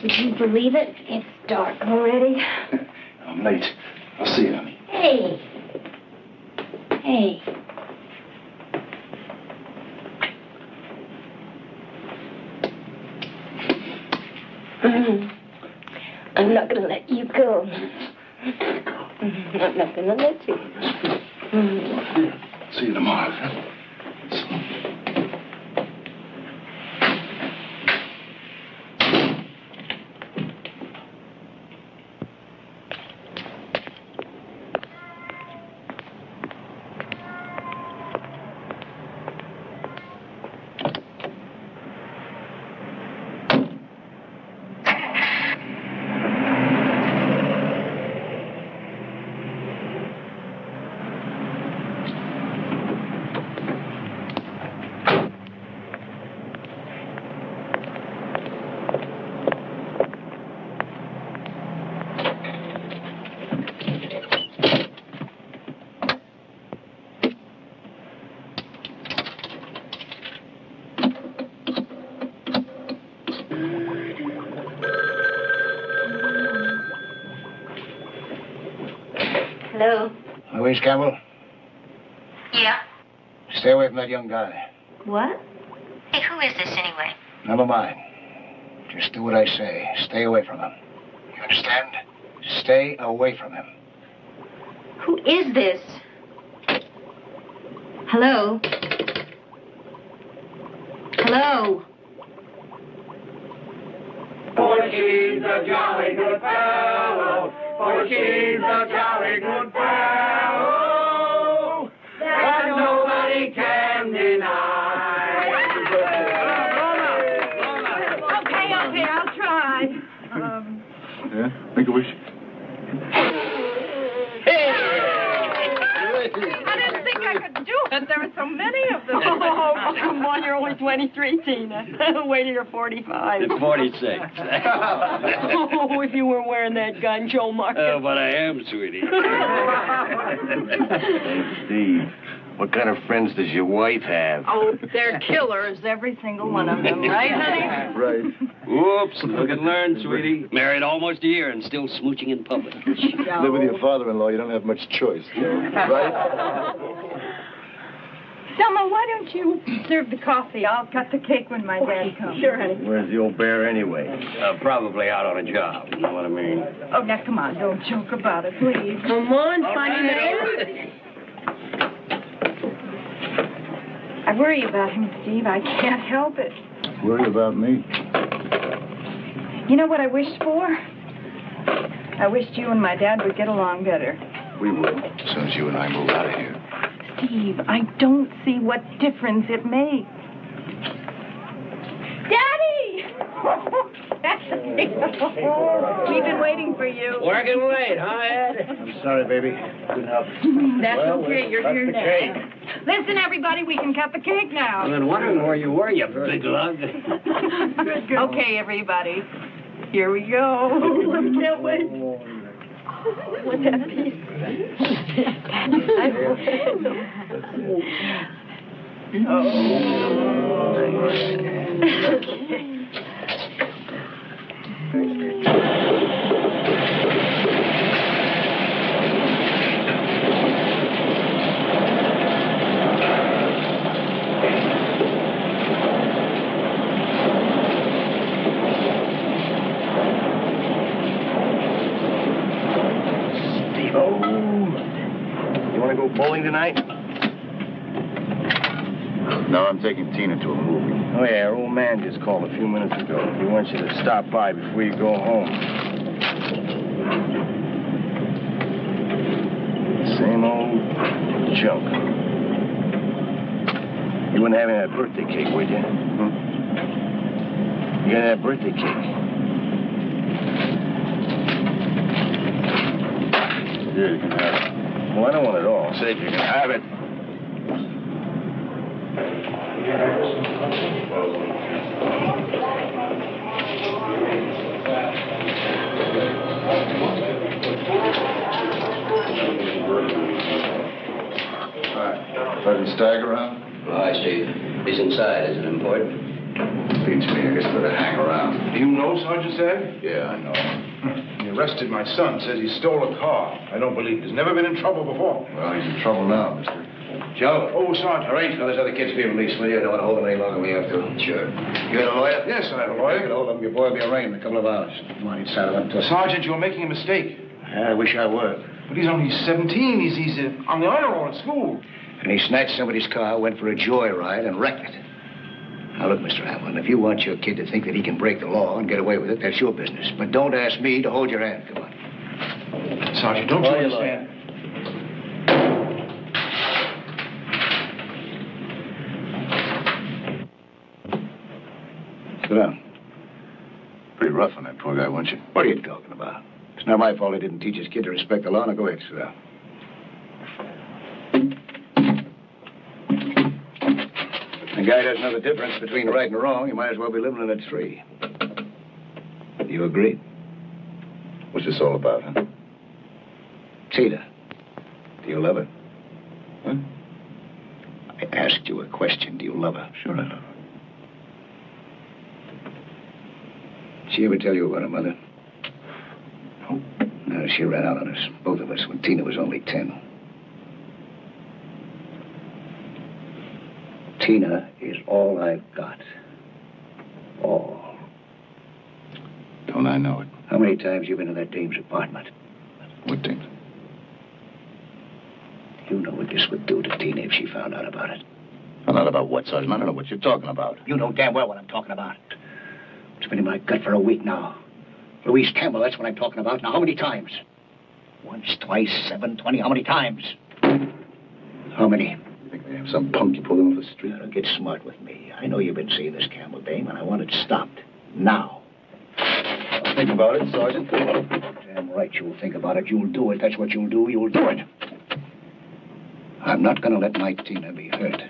Would you believe it? It's dark already. I'm late. I'll see you, honey. Hey. Hey. I'm not going to let you go. I'm not going to let you. See you tomorrow. Hello? Louise Campbell? Yeah? Stay away from that young guy. What? Hey, who is this anyway? Never mind. Just do what I say. Stay away from him. You understand? Stay away from him. Who is this? Hello? Hello? For she's a jolly good fellow, for she's a jolly good fellow, that nobody can deny. Okay, I'll try. Yeah? Make a wish. I didn't think I could do it. There were so many of them. Oh, come on, you're only 23, Tina. Wait till you're 45. It's 46. Oh, if you were wearing that gun, Joe Marcus. Oh, but I am, sweetie. Hey, Steve, what kind of friends does your wife have? Oh, they're killers, every single one of them, right, honey? Right. Whoops, look and learn, sweetie. Married almost a year and still smooching in public. Live with your father-in-law, you don't have much choice, right? Selma, why don't you serve the coffee? I'll cut the cake when my dad comes. Sure, honey. Where's the old bear anyway? Probably out on a job, you know what I mean? Oh, now, come on, don't joke about it, please. Come on, funny man. I worry about him, Steve. I can't help it. Worried about me? You know what I wished for? I wished you and my dad would get along better. We will, as soon as you and I move out of here. Steve, I don't see what difference it makes. Daddy! We've been waiting for you. Working late, huh, Ed? I'm sorry, baby. Couldn't help it. That's Well, okay. You're cut here the now. cake. Listen, everybody, we can cut the cake now. I've been wondering where you were, you big lug. Okay, everybody. Here we go. I can't wait. What's that piece? You want to go bowling tonight? No, I'm taking Tina to a movie. Oh, yeah, our old man just called a few minutes ago. He wants you to stop by before you go home. Same old junk. You wouldn't have any of that birthday cake, would you? You got that birthday cake? Yeah, you can have it. Well, I don't want it all. I said you can have it. All right. Let him stagger around. Oh, I see. He's inside. Is it important? Beats me. I guess better hang around. Do you know Sergeant Sag? Yeah, I know. He arrested my son. Says he stole a car. I don't believe it. He's never been in trouble before. Well, he's in trouble now, mister. Joe. Oh, Sergeant. Arrange for those other kids to be released, will you? I don't want to hold them any longer than we have to. Sure. You got a lawyer? Yes, I have a You lawyer. can hold them. Your boy will be arraigned in a couple of hours. Come on, he'd saddle up to... Sergeant, you're making a mistake. I wish I were. But he's only 17. He's on the honor roll at school. And he snatched somebody's car, went for a joyride, and wrecked it. Now, look, Mr. Hamlin, if you want your kid to think that he can break the law and get away with it, that's your business. But don't ask me to hold your hand. Come on. Sergeant, don't you understand? Sit down. Pretty rough on that poor guy, weren't you? What are you talking about? It's not my fault he didn't teach his kid to respect the law. Now, go ahead, sit down. The guy doesn't know the difference between right and wrong. He might as well be living in a tree. You agree? What's this all about, huh? Tina, do you love her? Huh? I asked you a question. Do you love her? Sure I love her. Did she ever tell you about her mother? No. No, she ran out on us, both of us, when Tina was only 10. Tina is all I've got. All. Don't I know it? How many times you been in that dame's apartment? What things? You know what this would do to Tina if she found out about it. Found out about what, Sergeant? I don't know what you're talking about. You know damn well what I'm talking about. It's been in my gut for a week now. Louise Campbell, that's what I'm talking about. Now, how many times? Once, twice, 7, 20, how many times? How many? You think they have some punk you pulled in off the street? Now, get smart with me. I know you've been seeing this Campbell dame, and I want it stopped. Now. I'll think about it, Sergeant. Damn right you'll think about it. You'll do it. That's what you'll do. You'll do it. I'm not going to let my Tina be hurt.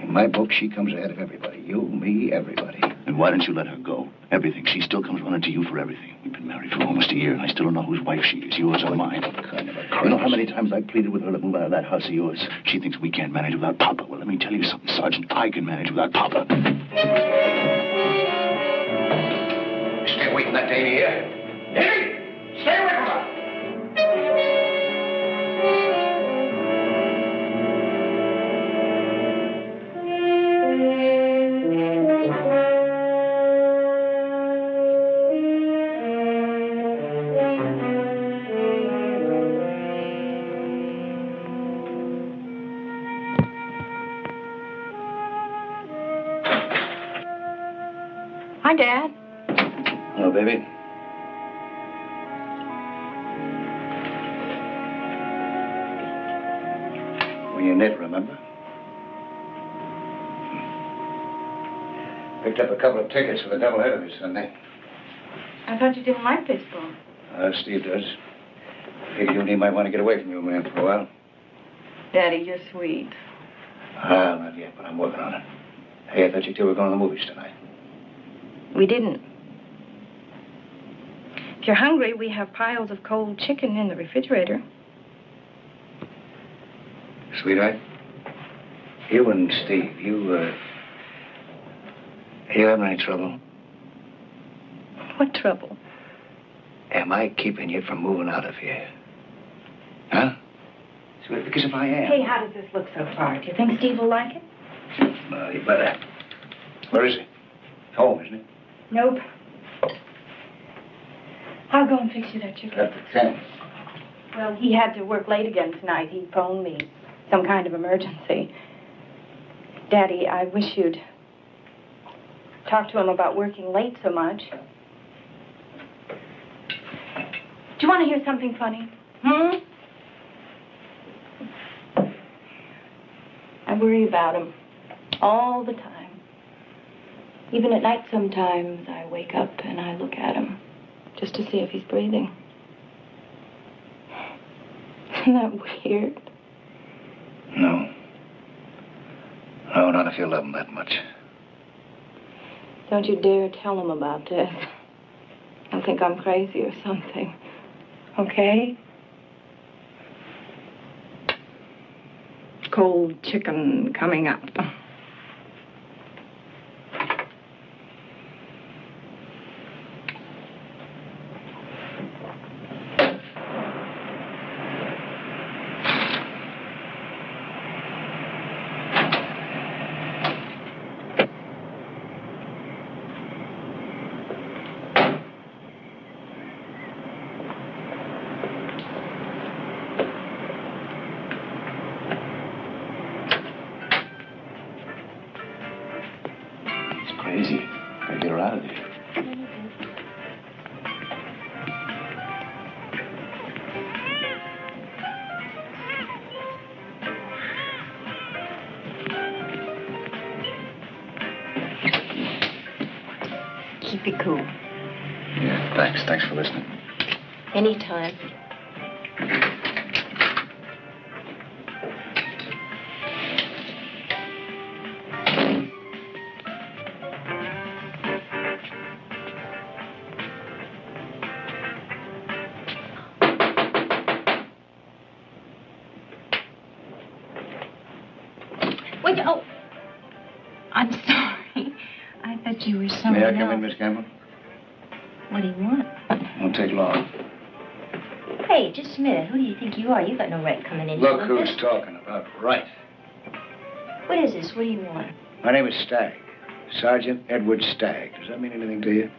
In my book, she comes ahead of everybody. You, me, everybody. And why don't you let her go? Everything. She still comes running to you for everything. We've been married for almost a year, and I still don't know whose wife she is, yours or mine. What kind of a You know how many times I pleaded with her to move out of that house of yours? She thinks we can't manage without Papa. Well, let me tell you something, Sergeant. I can manage without Papa. Stay away from that Davy here. Davy! Stay away from her! Hi, Dad. Hello, baby. When you knit, remember? Picked up a couple of tickets for the doubleheader this Sunday. I thought you didn't like baseball. Steve does. Figured you and he might want to get away from your man for a while. Daddy, you're sweet. Well, not yet, but I'm working on it. Hey, I thought you two were going to the movies tonight. We didn't. If you're hungry, we have piles of cold chicken in the refrigerator. Sweetheart, you and Steve, you having any trouble? What trouble? Am I keeping you from moving out of here? Huh? Sweetheart, because if I am... Hey, how does this look so far? Do you think Steve will like it? Well, you better. Where is he? Home, isn't he? Nope. I'll go and fix you that chicken. Up to 10. Well, he had to work late again tonight. He phoned me. Some kind of emergency. Daddy, I wish you'd talk to him about working late so much. Do you want to hear something funny? I worry about him all the time. Even at night sometimes I wake up and I look at him just to see if he's breathing. Isn't that weird? No. No, not if you love him that much. Don't you dare tell him about this. He'll think I'm crazy or something. Okay? Cold chicken coming up. crazy. Gotta get her out of there. Keep it cool. Yeah, thanks. Thanks for listening. Anytime. Wait, oh. I'm sorry. I thought you were someone May I else. come in, Miss Campbell? What do you want? Won't take long. Hey, just a minute. Who do you think you are? You got no right coming in. Look here who's like this. talking about right. What is this? What do you want? My name is Stagg. Sergeant Edward Stagg. Does that mean anything to you?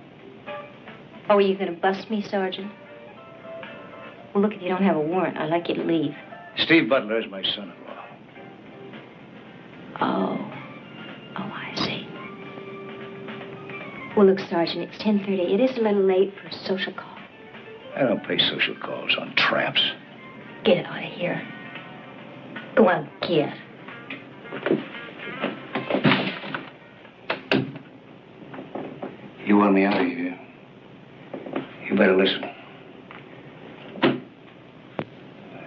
Oh, are you going to bust me, Sergeant? Well, look, if you don't have a warrant, I'd like you to leave. Steve Butler is my son-in-law. Oh, I see. Well, look, Sergeant, it's 10:30. It is a little late for a social call. I don't pay social calls on tramps. Get out of here. Go on, get. You want me out of here? You better listen.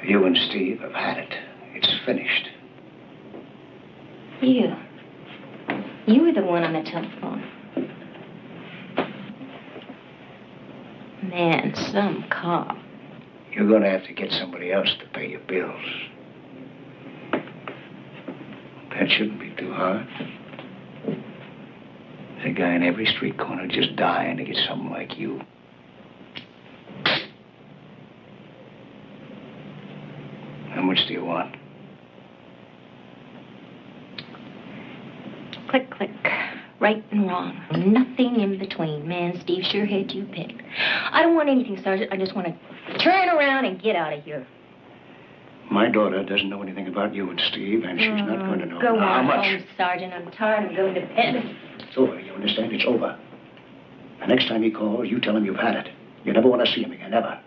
You and Steve have had it. It's finished. You were the one on the telephone. Man, some cop. You're going to have to get somebody else to pay your bills. That shouldn't be too hard. There's a guy in every street corner just dying to get something like you. How much do you want? Click, click. Right and wrong. Nothing in between. Man, Steve sure had you picked. I don't want anything, Sergeant. I just want to turn around and get out of here. My daughter doesn't know anything about you and Steve, and she's not going to know Go how on much. home, Sergeant. I'm tired. I'm going to bed. It's over. You understand? It's over. The next time he calls, you tell him you've had it. You never want to see him again, ever.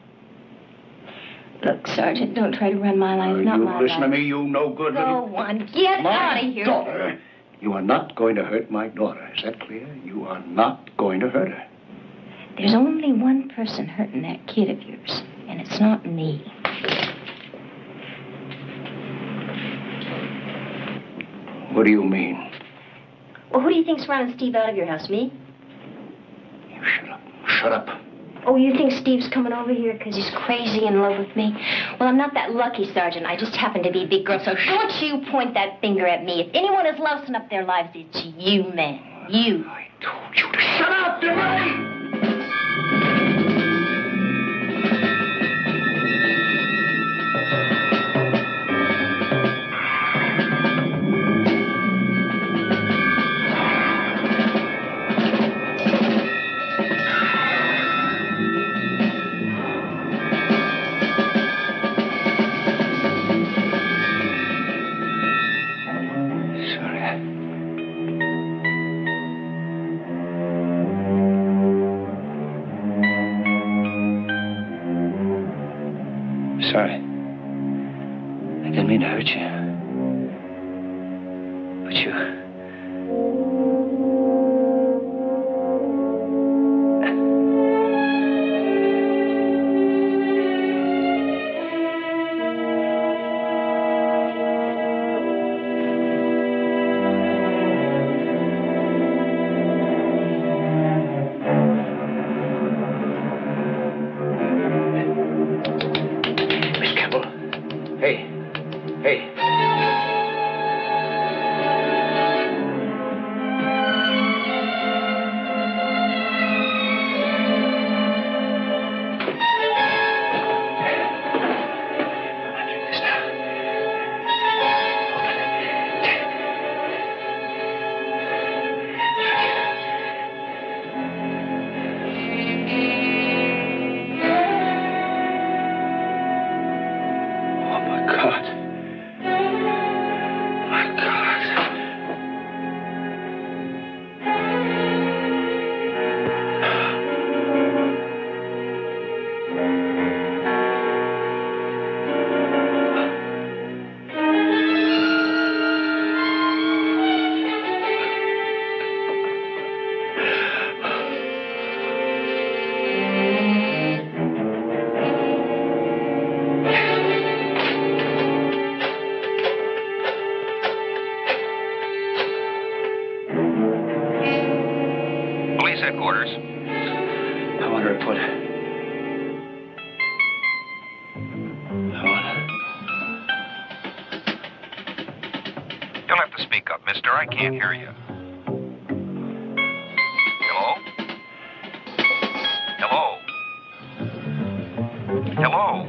Look, Sergeant, don't try to run my life, not you my listen life. to me, you no good little... Go on, get out of here. My daughter. You are not going to hurt my daughter. Is that clear? You are not going to hurt her. There's only one person hurting that kid of yours, and it's not me. What do you mean? Well, who do you think's running Steve out of your house, me? You shut up. Shut up. Oh, you think Steve's coming over here because he's crazy in love with me? Well, I'm not that lucky, Sergeant. I just happen to be a big girl, so don't you point that finger at me. If anyone has lousing up their lives, it's you, man. You. I told you to shut up, didn't I? Sorry. I didn't mean to hurt you. But you... Miss Campbell. Hey. quarters. I want her to put... You'll have to speak up, mister. I can't hear you. Hello? Hello? Hello?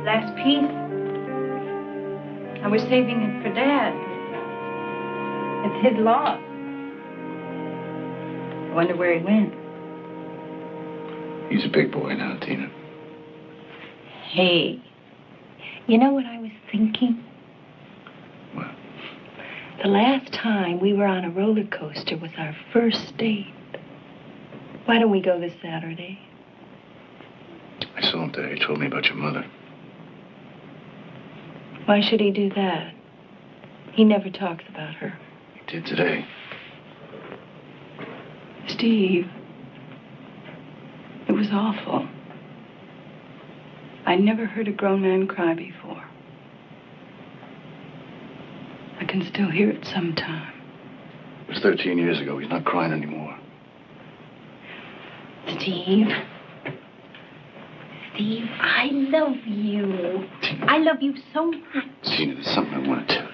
Last piece. I was saving it for Dad. It's his loss. I wonder where he went. He's a big boy now, Tina. Hey, you know what I was thinking? What? The last time we were on a roller coaster was our first date. Why don't we go this Saturday? I saw him today. He told me about your mother. Why should he do that? He never talks about her. He did today. Steve, it was awful. I never heard a grown man cry before. I can still hear it sometime. It was 13 years ago. He's not crying anymore. Steve. Steve, I love you. Tina. I love you so much. Tina, there's something I want to tell you.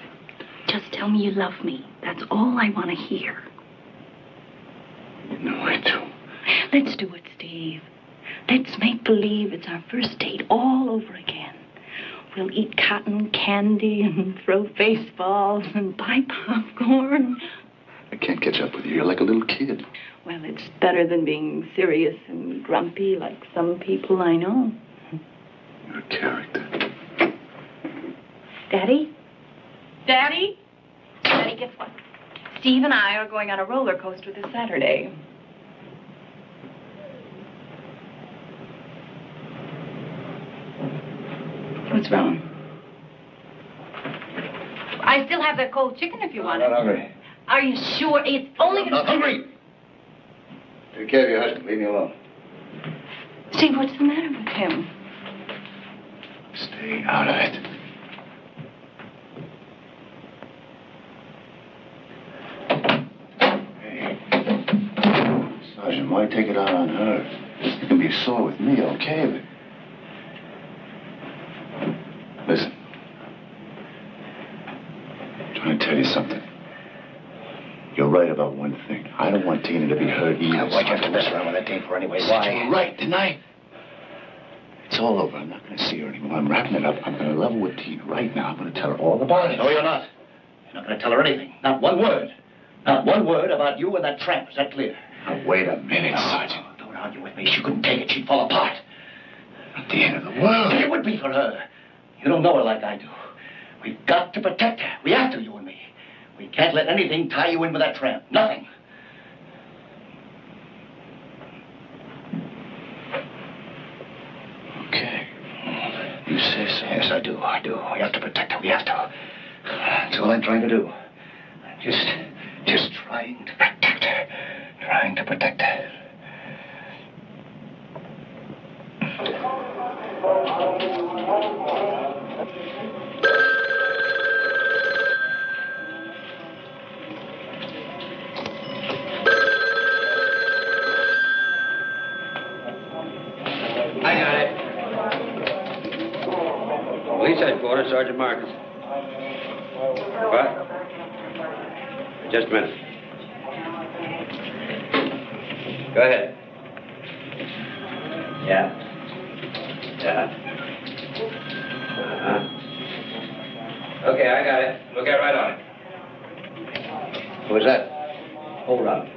Just tell me you love me. That's all I want to hear. You know I do. Let's do it, Steve. Let's make believe it's our first date all over again. We'll eat cotton candy and throw baseballs and buy popcorn. I can't catch up with you. You're like a little kid. Well, it's better than being serious and grumpy like some people I know. You're a character. Daddy? Daddy? Daddy, guess what? Steve and I are going on a roller coaster this Saturday. What's wrong? I still have that cold chicken if you want it. I'm not hungry. Are you sure? It's only I'm not hungry. Take care of your husband. Leave me alone. Steve, what's the matter with him? Stay out of it. Hey. Sergeant, why take it out on her? You can be sore with me, okay? But... Listen. I'm trying to tell you something. You're right about one thing. I don't want Tina to be hurt either. Why'd you have to mess around with that date for anyway? Why? You were right, didn't I? It's all over. I'm not going to see her anymore. I'm wrapping it up. I'm going to level with Tina right now. I'm going to tell her all about it. No, you're not. You're not going to tell her anything. Not one word. Not one word about you and that tramp. Is that clear? Now, wait a minute, No, Sergeant. don't argue with me. She couldn't take it. She'd fall apart. Not the end of the world. It would be for her. You don't know her like I do. We've got to protect her. We have to, you and me. We can't let anything tie you in with that tramp. Nothing. Okay. You say so. Yes, I do. I do. We have to protect her. We have to. That's all I'm trying to do. Just trying to protect her. Trying to protect her. I got it. Police headquarters, Sergeant Marcus. What? Just a minute. Go ahead. Yeah. Okay, I got it. We'll get right on it. Who was that? Hold on.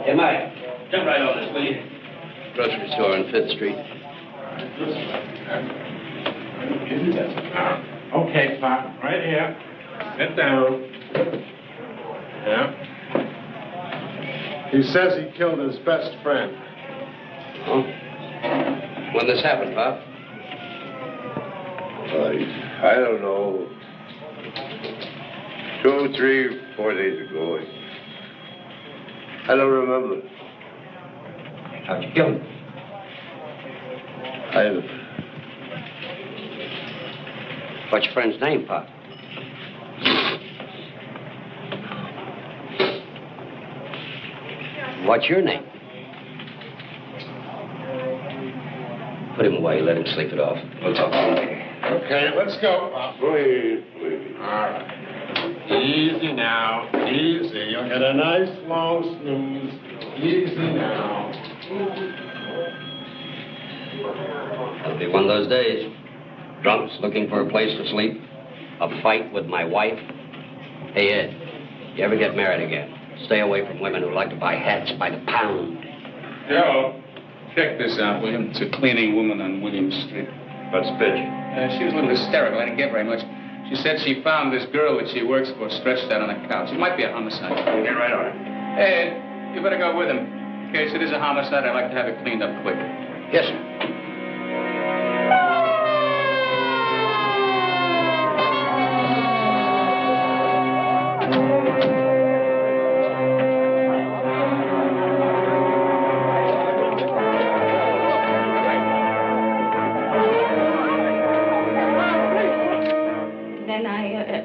Hey, Mike, jump right on this, will you? Grocery store on 5th Street. Okay, Pop, right here. Sit down. Yeah. He says he killed his best friend. Oh. When this happened, Pop? I don't know. 2, 3, 4 days ago. I don't remember. How'd you kill him? What's your friend's name, Pop? What's your name? Put him away. Let him sleep it off. We'll talk to him later. Okay, let's go, Pop. Wait. All right. Easy now. Easy. You'll get a nice long snooze. Easy now. It'll be one of those days. Drunks looking for a place to sleep. A fight with my wife. Hey, Ed, you ever get married again? Stay away from women who like to buy hats by the pound. Joe, check this out, William. It's a cleaning woman on William Street. What's the pitch? She was a little hysterical. I didn't get very much. She said she found this girl that she works for stretched out on a couch. It might be a homicide. Get right on it. Hey, Ed, you better go with him. In case it is a homicide, I'd like to have it cleaned up quick. Yes, sir.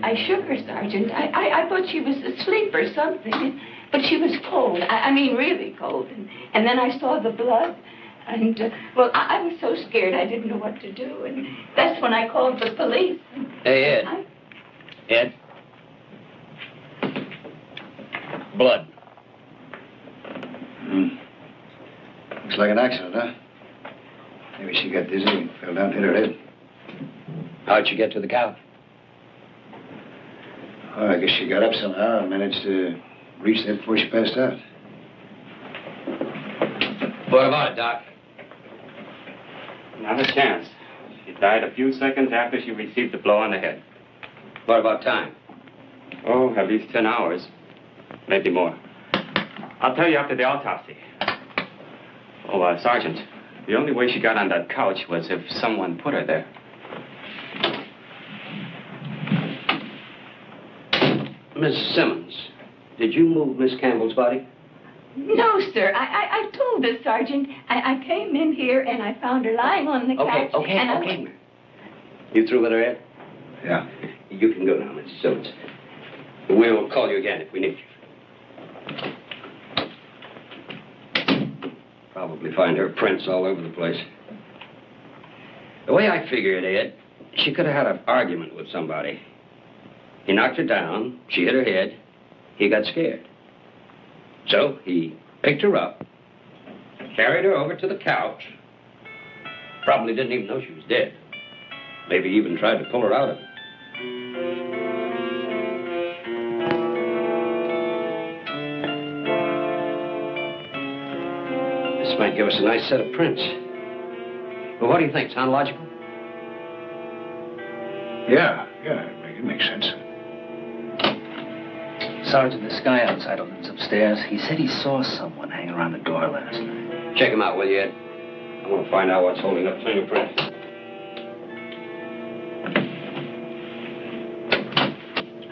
I shook her, Sergeant. I thought she was asleep or something. But she was cold. I mean, really cold. And then I saw the blood. And, well, I was so scared I didn't know what to do. And that's when I called the police. Hey, Ed. Ed. Blood. Looks like an accident, huh? Maybe she got dizzy and fell down and hit her head. How'd she get to the couch? Oh, I guess she got up somehow and managed to reach there before she passed out. What about it, Doc? Not a chance. She died a few seconds after she received the blow on the head. What about time? Oh, at least 10 hours. Maybe more. I'll tell you after the autopsy. Oh, Sergeant, the only way she got on that couch was if someone put her there. Miss Simmons, did you move Miss Campbell's body? No, sir. I told the Sergeant. I came in here and I found her lying on the couch. Okay. You through with her, Ed? Yeah. You can go now, Miss Simmons. We'll call you again if we need you. Probably find her prints all over the place. The way I figure it, Ed, she could have had an argument with somebody. He knocked her down, she hit her head, he got scared. So he picked her up, carried her over to the couch, probably didn't even know she was dead. Maybe even tried to pull her out of it. This might give us a nice set of prints. Well, what do you think? Sound logical? Yeah, it makes sense. Sergeant, this guy outside lives upstairs. He said he saw someone hanging around the door last night. Check him out, will you, Ed? I want to find out what's holding up fingerprints.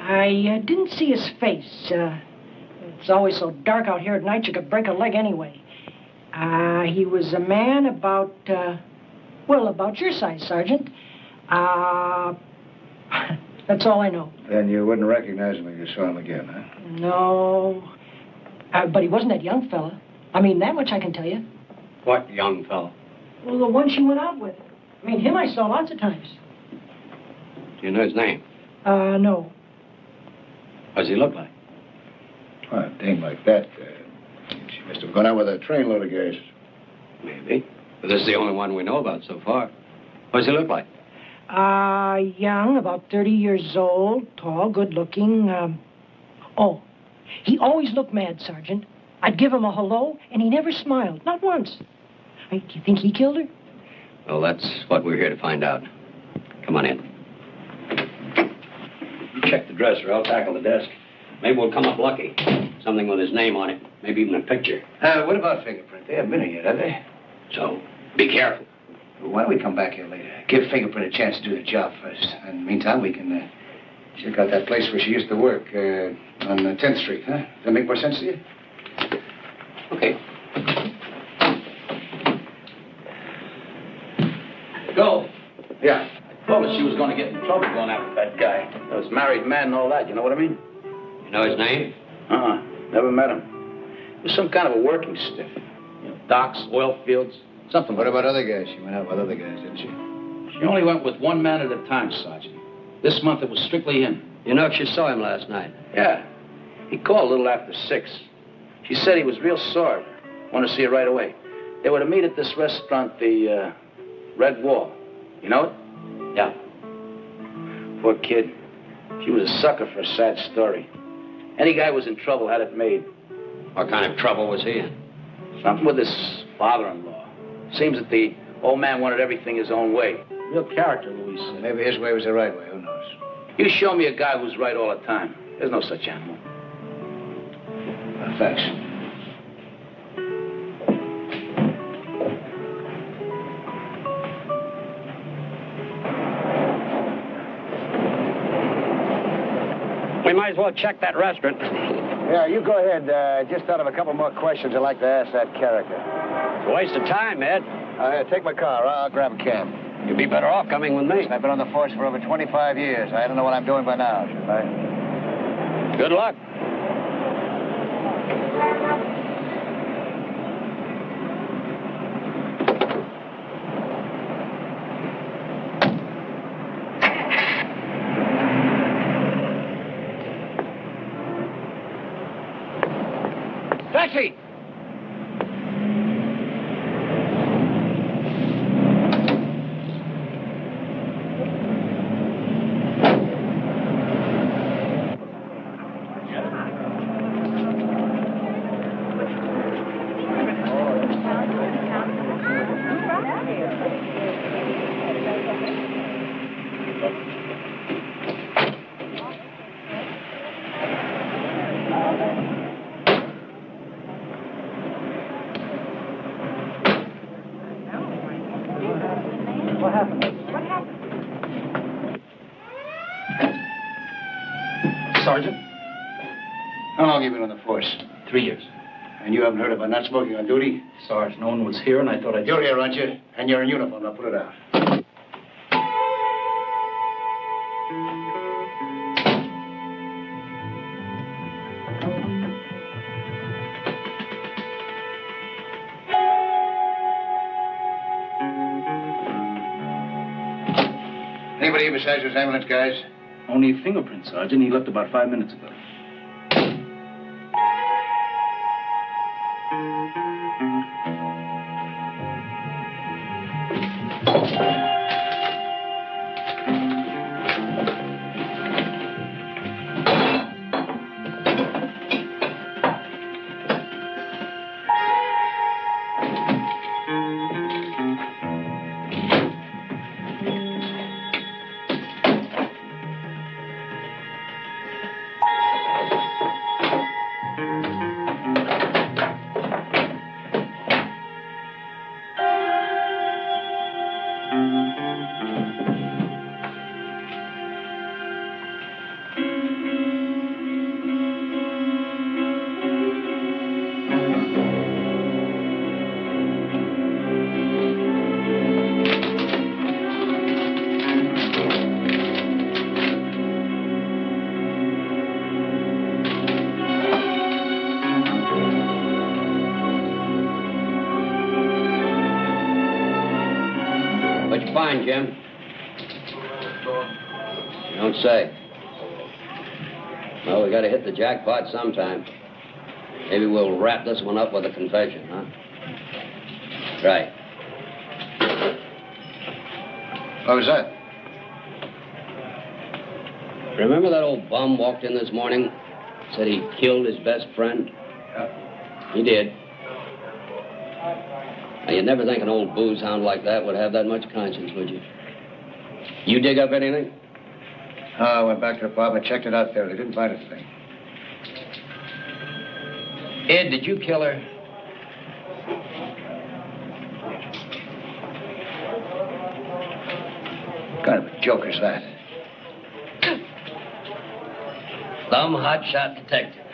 I didn't see his face. It's always so dark out here at night you could break a leg anyway. He was a man about your size, Sergeant. That's all I know. Then you wouldn't recognize him if you saw him again, huh? No. But he wasn't that young fella. I mean, that much I can tell you. What young fella? Well, the one she went out with. I mean, him I saw lots of times. Do you know his name? No. What does he look like? Well, a dame like that, she must have gone out with a trainload of guys. Maybe. But this is the only one we know about so far. What does he look like? Young, about 30 years old, tall, good-looking. He always looked mad, Sergeant. I'd give him a hello, and he never smiled, not once. Do you think he killed her? Well, that's what we're here to find out. Come on in. You check the dresser. I'll tackle the desk. Maybe we'll come up lucky. Something with his name on it. Maybe even a picture. What about fingerprint? They haven't been here yet, have they? So, be careful. Well, why don't we come back here later? Give Fingerprint a chance to do the job first. And in the meantime, we can check out that place where she used to work on 10th Street, huh? Does that make more sense to you? Okay. Go. Yeah. I told her she was going to get in trouble going after that guy. Those married men and all that, you know what I mean? You know his name? Never met him. He was some kind of a working stiff. You know, docks, oil fields, something. What about other guys? She went out with other guys, didn't she? She only went with one man at a time, Sergeant. This month it was strictly him. You know, she saw him last night. Yeah. He called a little after 6. She said he was real sore. Wanted to see her right away. They were to meet at this restaurant, the Red Wall. You know it? Yeah. Poor kid. She was a sucker for a sad story. Any guy who was in trouble had it made. What kind of trouble was he in? Something with his father-in-law. Seems that the old man wanted everything his own way. Real character, Louise said. Maybe his way was the right way. Who knows? You show me a guy who's right all the time. There's no such animal. Thanks. We might as well check that restaurant. Yeah, you go ahead. Just out of a couple more questions I'd like to ask that character. It's a waste of time, Ed. Take my car. I'll grab a cab. You'd be better off coming with me. I've been on the force for over 25 years. I don't know what I'm doing by now, should I? Good luck. Taxi! Sergeant? How long have you been on the force? 3 years. And you haven't heard about not smoking on duty? Sarge, no one was here, and I thought I'd... You're here, aren't you? And you're in uniform. Now put it out. Anybody here besides those ambulance guys? Only a fingerprint, Sergeant. He left about 5 minutes ago. What'd you find, Jim? You don't say. Well, we gotta hit the jackpot sometime. Maybe we'll wrap this one up with a confession, huh? Right. What was that? Remember that old bum walked in this morning? Said he killed his best friend? Yeah. He did. Now, you'd never think an old booze hound like that would have that much conscience, would you? You dig up anything? Oh, I went back to the apartment, checked it out there. They didn't find anything. Ed, did you kill her? What kind of a joke is that? Some hotshot detective.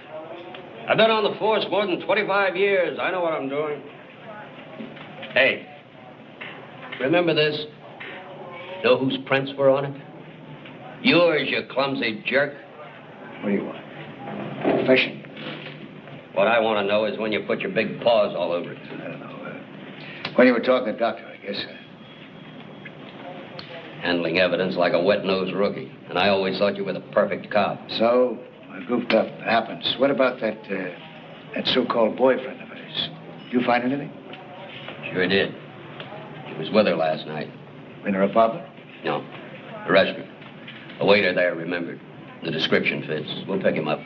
I've been on the force more than 25 years. I know what I'm doing. Hey, remember this? Know whose prints were on it? Yours, you clumsy jerk. What do you want? Confession. What I want to know is when you put your big paws all over it. I don't know. When you were talking to the doctor, I guess. Handling evidence like a wet-nosed rookie. And I always thought you were the perfect cop. So, I goofed up. It happens. What about that so-called boyfriend of hers? Did you find anything? Sure did. She was with her last night. In her apartment? No. The restaurant. A waiter there remembered. The description fits. We'll pick him up.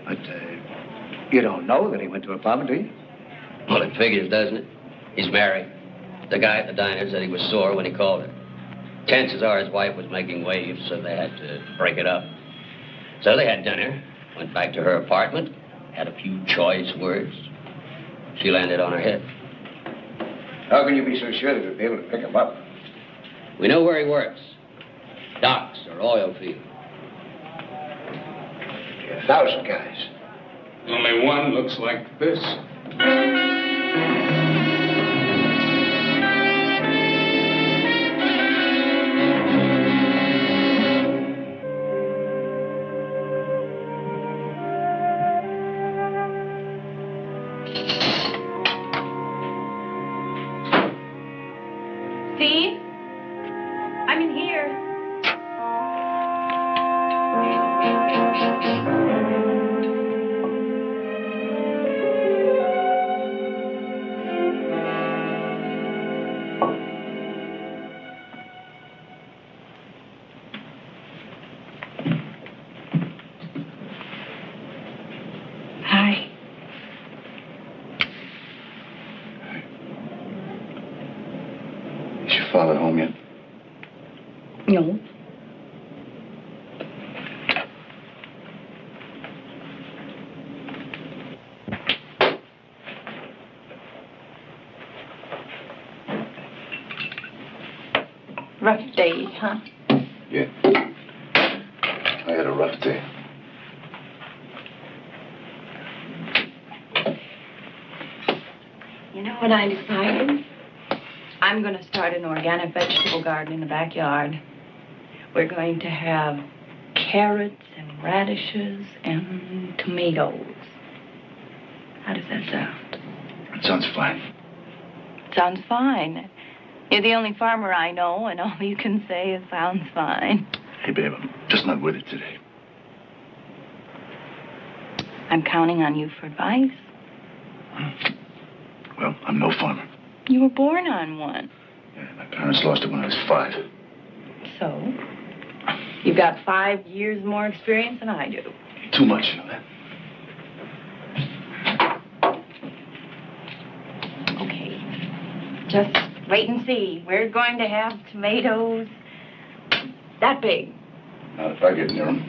But, you don't know that he went to her apartment, do you? Well, it figures, doesn't it? He's married. The guy at the diner said he was sore when he called her. Chances are his wife was making waves, so they had to break it up. So they had dinner, went back to her apartment, had a few choice words. She landed on her head. How can you be so sure that we'll be able to pick him up? We know where he works. Docks or oil field. 1,000 guys. Only one looks like this. Steve? I'm in here. Hi. Is your father home yet? No. Rough days, huh? Yeah. I had a rough day. You know what I decided? I'm going to start an organic vegetable garden in the backyard. We're going to have carrots and radishes and tomatoes. How does that sound? That sounds fine. Sounds fine. You're the only farmer I know, and all you can say is sounds fine. Hey, babe, I'm just not with it today. I'm counting on you for advice. Well, I'm no farmer. You were born on one. Yeah, my parents lost it when I was 5. So? You've got 5 years more experience than I do. Too much, you know that? Okay. Just wait and see. We're going to have tomatoes that big. Not if I get near them.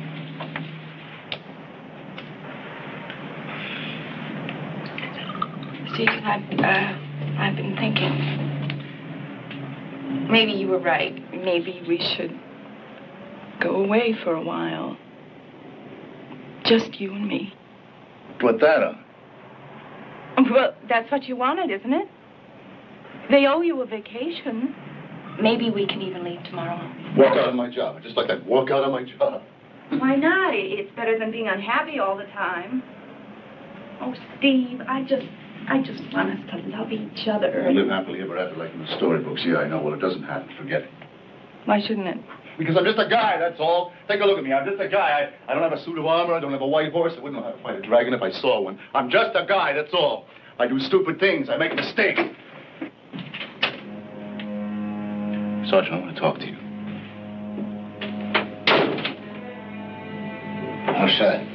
Steve, I've been thinking. Maybe you were right. Maybe we should go away for a while. Just you and me. Put that on. Well, that's what you wanted, isn't it? They owe you a vacation. Maybe we can even leave tomorrow. Walk out on my job. Just like that. Walk out on my job. Why not? It's better than being unhappy all the time. Oh, Steve, I just want us to love each other. I live happily ever after like in the storybooks. Yeah, I know. Well, it doesn't happen. Forget it. Why shouldn't it? Because I'm just a guy, that's all. Take a look at me. I'm just a guy. I don't have a suit of armor. I don't have a white horse. I wouldn't know how to fight a dragon if I saw one. I'm just a guy, that's all. I do stupid things. I make mistakes. Sergeant, I want to talk to you. What's that?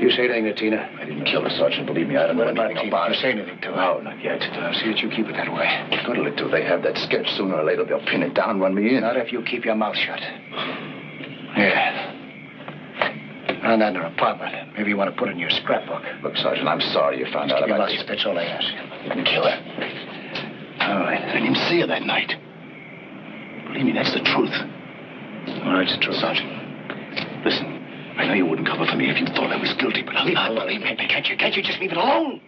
You say anything to Tina? I didn't kill her, Sergeant. Believe me, I don't know anything about You it. say anything to her? No, not yet. See that you keep it that way. What good will it do? They have that sketch. Sooner or later, they'll pin it down, run me in. Not if you keep your mouth shut. Yeah. Found that in her apartment. Maybe you want to put it in your scrapbook. Look, Sergeant, I'm sorry you found out Keep your about mouth shut. That's all I ask. You didn't kill her. All right. I didn't even see her that night. Believe me, that's the truth. All right, it's the truth. Sergeant, listen. I know you wouldn't cover for me if you thought I was guilty, but I'll Leave it alone. believe me. Can't you just leave it alone?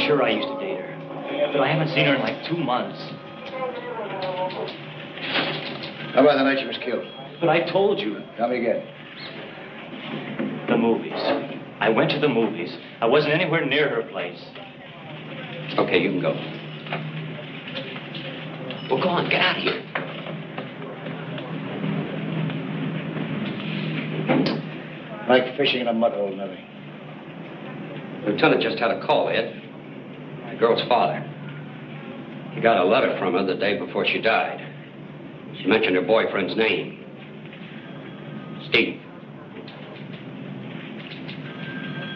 Sure, I used to date her. But I haven't seen her in like 2 months. How about the night she was killed? But I told you. Tell me again. The movies. I went to the movies. I wasn't anywhere near her place. Okay, you can go. Well, go on, get out of here. Like fishing in a mud hole, nothing. Lieutenant just had a call, Ed. The girl's father. He got a letter from her the day before she died. She mentioned her boyfriend's name. Steve.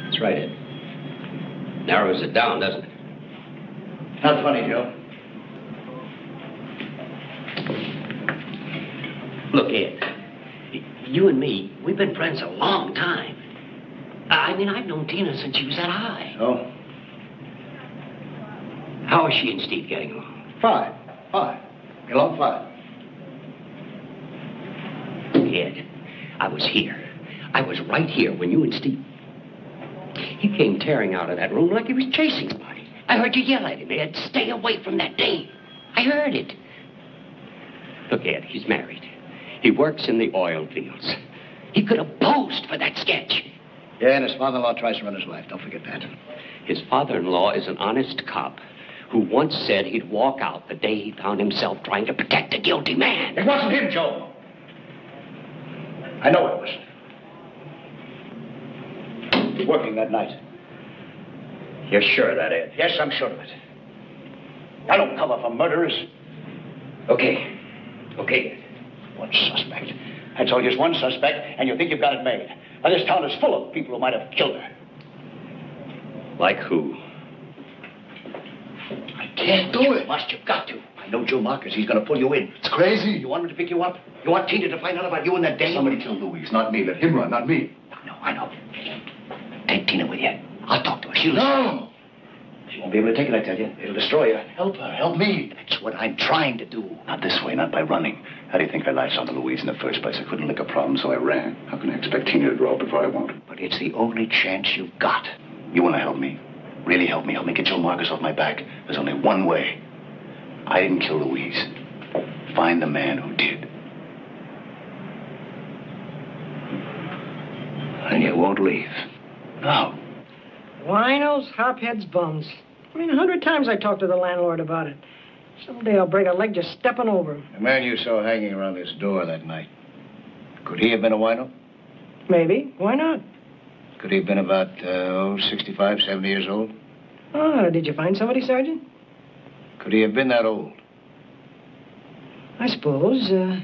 That's right, Ed. Narrows it down, doesn't it? Not funny, Joe. Look, Ed, you and me, we've been friends a long time. I mean, I've known Tina since she was that high. Oh? How is she and Steve getting along? Fine. Get along fine. Ed, I was here. I was right here when you and Steve... He came tearing out of that room like he was chasing somebody. I heard you yell at him, Ed. Stay away from that dame. I heard it. Look, Ed, he's married. He works in the oil fields. He could have posed for that sketch. Yeah, and his father-in-law tries to run his life. Don't forget that. His father-in-law is an honest cop who once said he'd walk out the day he found himself trying to protect a guilty man. It wasn't him, Joe. I know it wasn't. He was working that night. You're sure of that, Ed? Yes, I'm sure of it. I don't cover for murderers. Okay, Ed. One suspect. That's all, just one suspect, and you think you've got it made. Now, this town is full of people who might have killed her. Like who? I can't do it. You've got to. I know Joe Marcus. He's going to pull you in. It's crazy. You want him to pick you up? You want Tina to find out about you and that dame? Somebody killed Louise, not me. Let him run, not me. I know. Take Tina with you. I'll talk to her. She'll... No! She won't be able to take it, I tell you. It'll destroy you. Help her. Help me. That's what I'm trying to do. Not this way, not by running. How do you think I latched onto Louise in the first place? I couldn't lick a problem, so I ran. How can I expect Tina to grow up before I want her? But it's the only chance you've got. You want to help me? Really help me? Help me get Joe Marcus off my back. There's only one way. I didn't kill Louise. Find the man who did. And you won't leave. No. Winos, hopheads, bums. I mean, 100 times I talked to the landlord about it. Someday I'll break a leg just stepping over him. The man you saw hanging around this door that night, could he have been a wino? Maybe. Why not? Could he have been about, 65, 70 years old? Oh, did you find somebody, Sergeant? Could he have been that old? I suppose, yeah.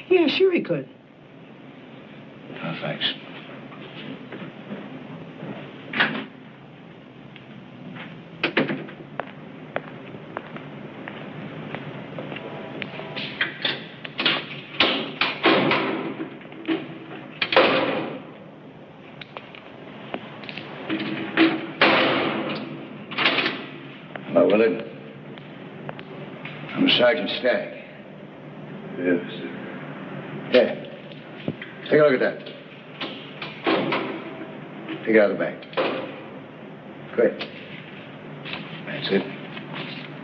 Yeah, sure he could. Oh, thanks. Hello, Willard. I'm Sergeant Stagg. Yes, sir. Here. Take a look at that. Take it out of the bag. Good. That's it.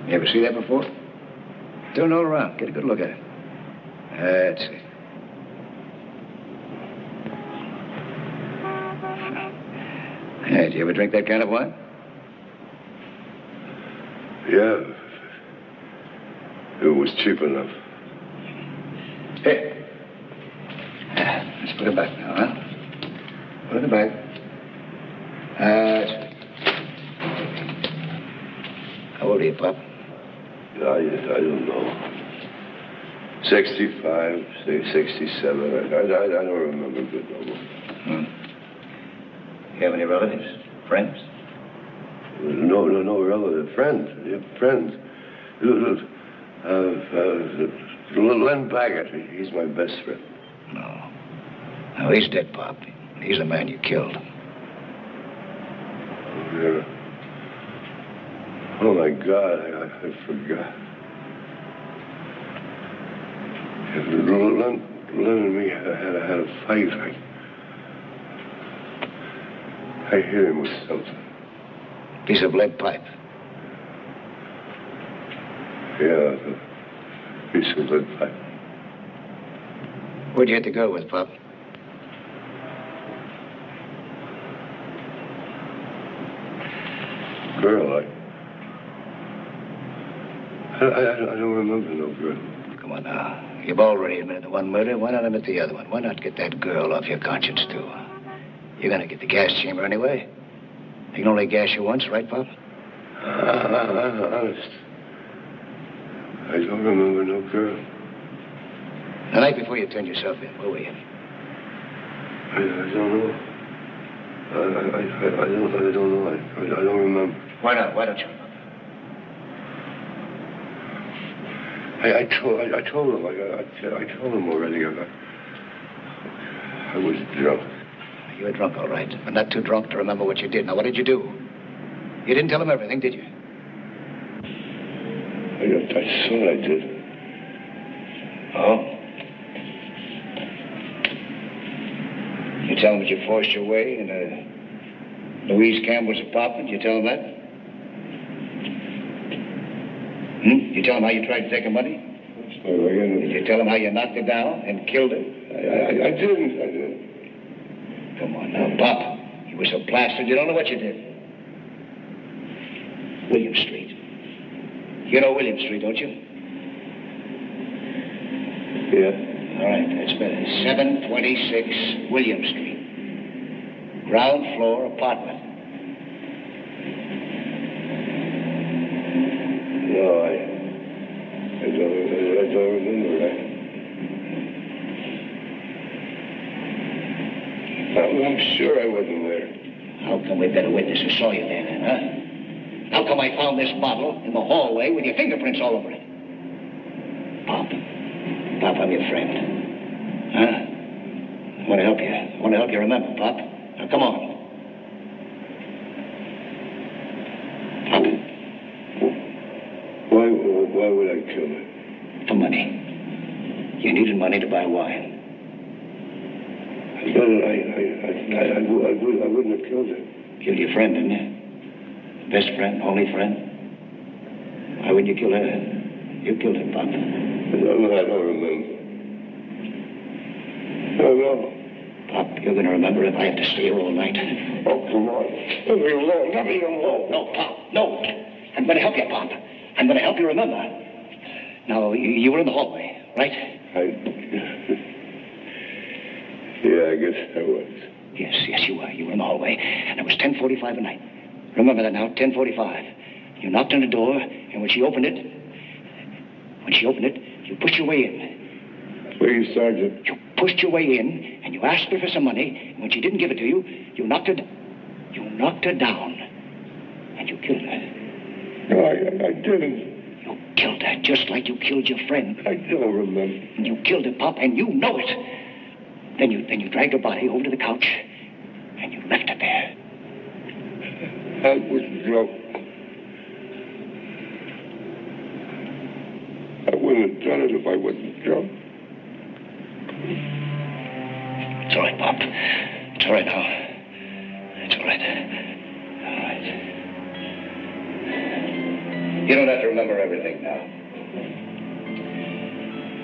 You ever see that before? Turn it all around. Get a good look at it. That's it. Hey, did you ever drink that kind of wine? Yeah. It was cheap enough. Hey. Let's put it back now, huh? Put it in the bag. How old are you, Pop? I don't know. 65, 67. I don't remember good no more. You have any relatives? Friends? No relative. Friends. Yeah, friends. Len Baggett. He's my best friend. No, he's dead, Pop. He's the man you killed. Yeah. Oh, my God. I forgot. Len and me had a fight. I hit him with something. Piece of lead pipe. Yeah, a piece of lead pipe. Where'd you hit the girl with, Pop? Girl, I don't remember no girl. Come on now. You've already admitted the one murder. Why not admit the other one? Why not get that girl off your conscience, too? You're gonna get the gas chamber anyway. They can only gas you once, right, Pop? Honest. I don't remember no girl. The night before you turned yourself in, where were you? I don't know. I don't know. I don't remember. Why not? Why don't you remember? I told him. I told him already. I was drunk. You were drunk, all right, but not too drunk to remember what you did. Now, what did you do? You didn't tell him everything, did you? I thought I did. Oh? You tell him that you forced your way in Louise Campbell's apartment? You tell him that? You tell him how you tried to take her money? Did you tell him how you knocked her down and killed her? I didn't. Come on now, Pop. You were so plastered, you don't know what you did. William Street. You know William Street, don't you? Yeah. All right, that's better. 726 William Street. Ground floor apartment. No, I don't remember that. I'm sure I wasn't there. How come we've got a witness who saw you there, then, huh? How come I found this bottle in the hallway with your fingerprints all over it? Pop, I'm your friend. Huh? I want to help you. I want to help you remember, Pop. Now, come on. Pop. Why would I kill her? For money. You needed money to buy wine. But I wouldn't have killed her. Killed your friend, didn't you? Best friend, only friend. Why wouldn't you kill her? You killed her, Pop. I don't remember. No. Pop, you're going to remember if I have to stay here all night. Oh, come on. Let me alone. Let me alone. No, Pop, no. I'm going to help you, Pop. I'm going to help you remember. Now, you were in the hallway, right? Yeah, I guess I was. Yes, you were. You were in the hallway, and it was 10:45 at night. Remember that now, 10:45. You knocked on the door, and when she opened it, you pushed your way in. Please, Sergeant. You pushed your way in, and you asked her for some money, and when she didn't give it to you, you knocked her down, and you killed her. No, I didn't. You killed her, just like you killed your friend. I don't remember. And you killed her, Pop, and you know it. Then you dragged her body over to the couch, and you left her there. I was drunk. I wouldn't have done it if I wasn't drunk. It's all right, Pop. It's all right now. It's all right. All right. You don't have to remember everything now.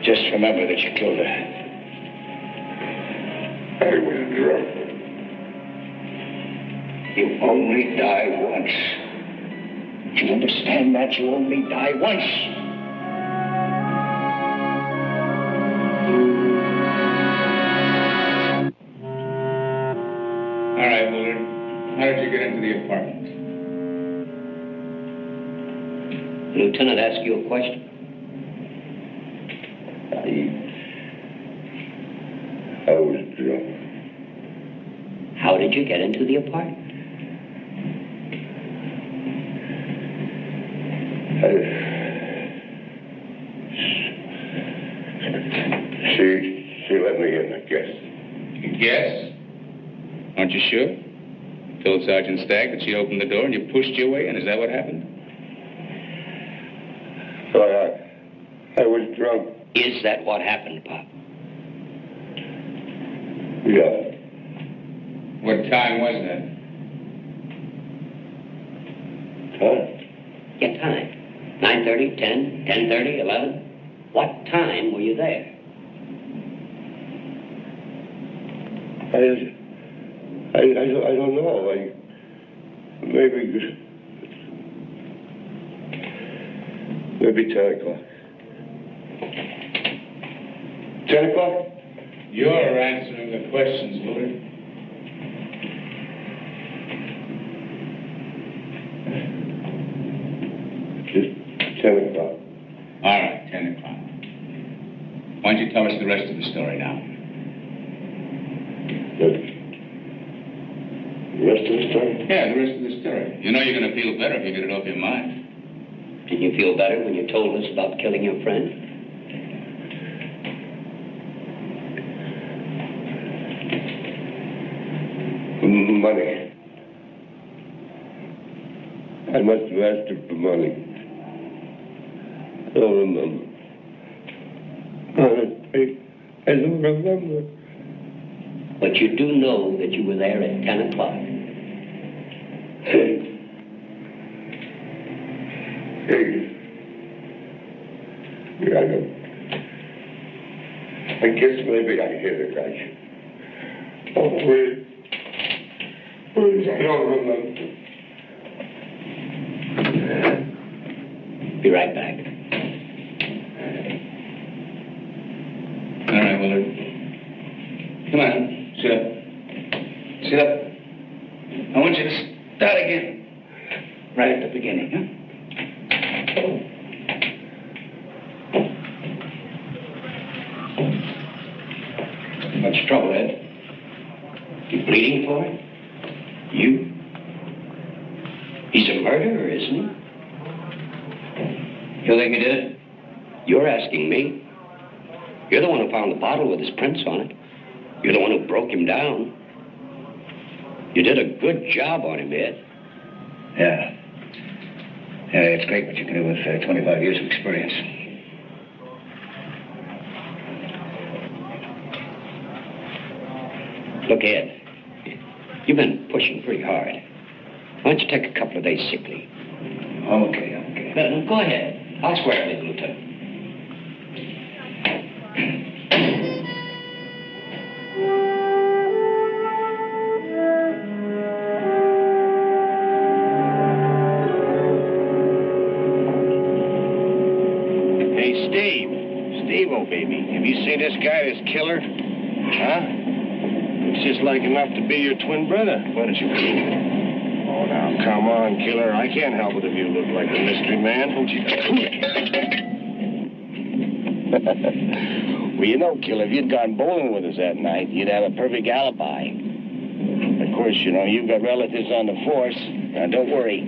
Just remember that you killed her. I was drunk. You only die once. Do you understand that? You only die once. All right, Willard. How did you get into the apartment? The lieutenant asked you a question. I was drunk. How did you get into the apartment? She let me in, I guess. You guess? Aren't you sure? Told Sergeant Stagg that she opened the door and you pushed your way in. Is that what happened? Well, I was drunk. Is that what happened, Pop? Yeah. What time was that? Huh? Get time. 9:30, 10, 10:30, 11? What time were you there? I don't know. Maybe 10 o'clock. 10 o'clock? You're answering the questions, Willard. Just 10 o'clock. All right, 10 o'clock. Why don't you tell us the rest of the story now? The rest of the story? Yeah, the rest of the story. You know you're going to feel better if you get it off your mind. Did you feel better when you told us about killing your friend? Money. I must have asked her for money. I don't remember. I don't remember. But you do know that you were there at 10 o'clock. Hey. Yeah, I guess maybe I hit it right. Oh, please. Please, I don't remember. Be right back. All right, Willard. Come on, sit up. Sit up. I want you to start again. Right at the beginning, huh? Much trouble, Ed? You bleeding for it? You? He's a murderer, isn't he? You think he did it? You're asking me. You're the one who found the bottle with his prints on it. You're the one who broke him down. You did a good job on him, Ed. Yeah. Yeah, it's great what you can do with 25 years of experience. Look, Ed, you've been pushing pretty hard. Why don't you take a couple of days sick leave? I'm okay. Go ahead. I'll swear it, Lieutenant. Hey, Steve. Steve-o, baby. Have you seen this guy, this killer? Huh? Looks just like enough to be your twin brother. Why don't you prove it? Oh, now, come on, killer. I can't help it if you look like a mystery man. Don't you? Well, you know, killer, if you'd gone bowling with us that night, you'd have a perfect alibi. Of course, you know, you've got relatives on the force. Now, don't worry.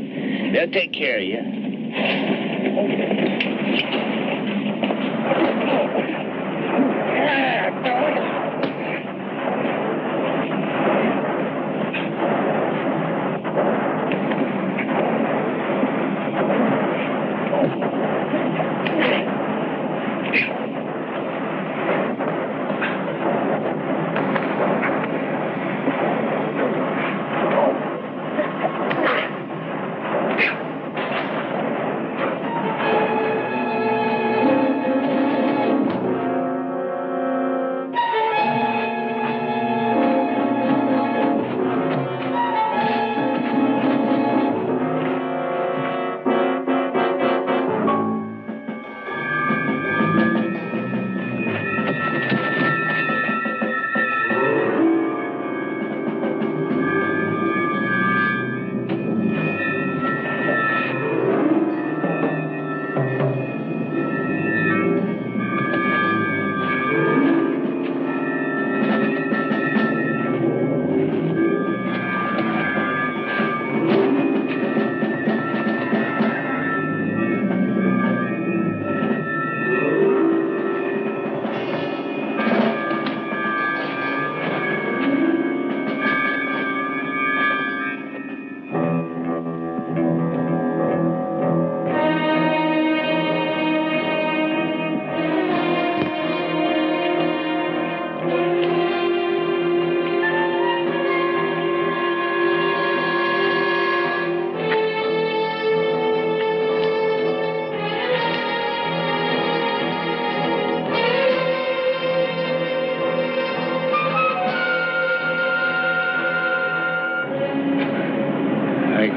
They'll take care of you.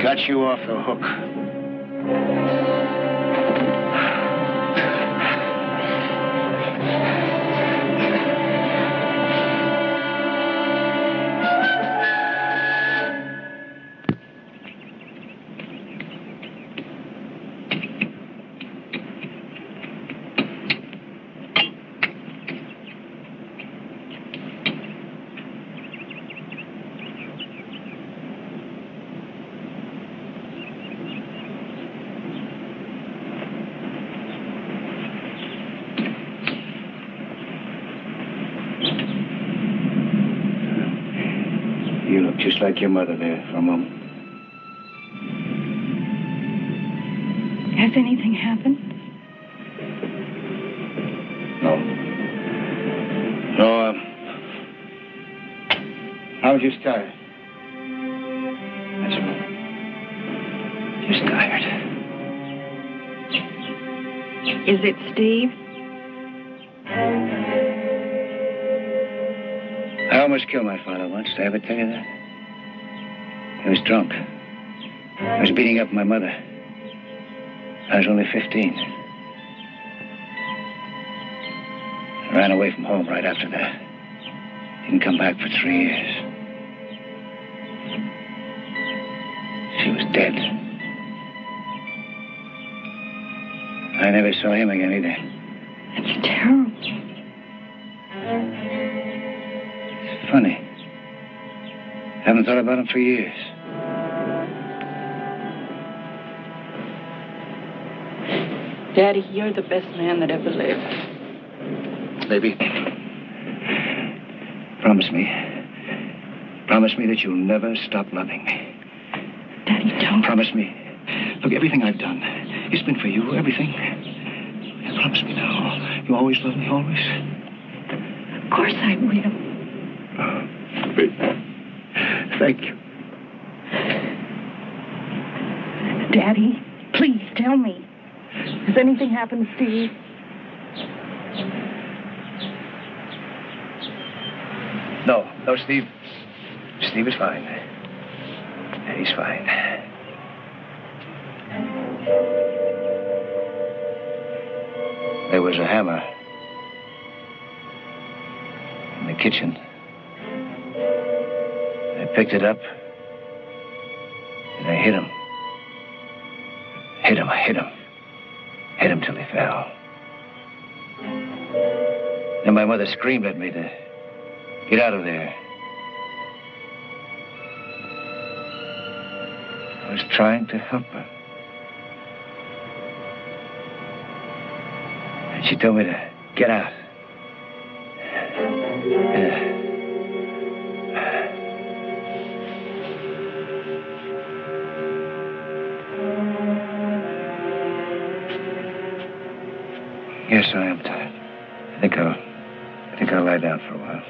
got you off the hook. You look just like your mother there for a moment. Has anything happened? No. No, I was just tired. That's all. Just tired. Is it Steve? I almost killed my father once. Did I ever tell you that? He was drunk. I was beating up my mother. I was only 15. I ran away from home right after that. Didn't come back for 3 years. She was dead. I never saw him again either. That's terrible. It's funny. Haven't thought about him for years. Daddy, you're the best man that ever lived. Baby, promise me. Promise me that you'll never stop loving me. Daddy, don't. Promise me. Look, everything I've done, it's been for you, everything. Promise me now. You always love me, always? Of course I will. Baby, thank you. Daddy, please tell me. Has anything happened to Steve? No, Steve. Steve is fine. He's fine. There was a hammer in the kitchen. I picked it up and I hit him. I hit him till he fell. Then my mother screamed at me to get out of there. I was trying to help her. And she told me to get out. Yes, I am tired. I think I'll lie down for a while.